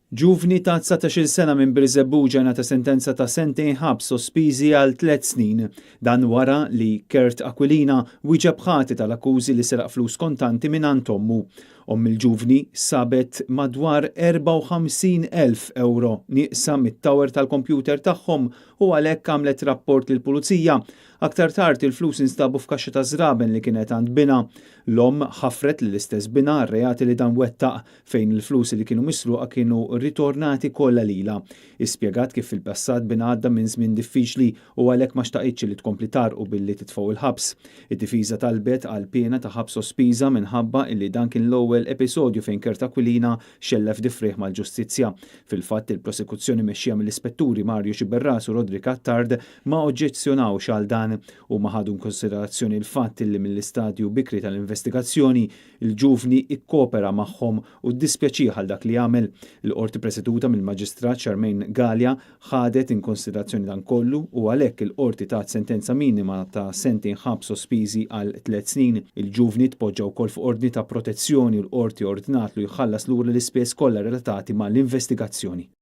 Ġuvni ta' 19 sena minn Birżebbuġa ngħata sentenza ta' sentejn ħabs sospiżi għal 3 snin. Dan wara li Kurt Aquilina wieġeb ħati tal-akkużi li seraq flus kontanti mingħand ommu. Il-ġuvni sabet madwar 54,000 euro nieqsa mit-tower tal-kompjuter tagħhom u għalhekk għamlet rapport lill-Pulizija. Aktar tard il-flus instabu f'kaxxa ta' żraben li kienet għand bina. L-omm ħafret l-istess bina r-reati li dan wettaq fejn il-flus li kienu misruqa kienu ritornati kollha lila. Ispjegat kif fil-passat bina għadda minn żmien diffiċli u għalhekk ma xtaqitx li tkompli tarqu billi titfgħu il-ħabs. Id-difiża talbet għal pjena ta' ħabs sospiża minħabba illi dan kien l-ewwel episodju fejn Kurt Aquilina xellef difrieħ mal-ġustizzja. Fil-fatt il-prosekuzzjoni mexxija mill-ispetturi Mario Ciberras u Rodri Cattard ma oġġezzjonawx għal dan u ma ħadu konsiderazzjoni l-fatt li mill-istadju bikri tal-investigazzjoni il-ġuvni ikkopera magħhom u ddispjaċih għal dak li għamel. Il-qorti preseduta mill-Maġistrat Charmaine Galea ħadet in konsiderazzjoni dan kollu u għalhekk il-qorti tat sentenza minima ta' sentejn ħabs sospiżi għal 3 snin. Il-ġuvni tpoġġa wkoll fuq ordni ta' protezzjoni u l-qorti ordnat lu jħallas lura l-ispejjeż kollha relatati mal-investigazzjoni.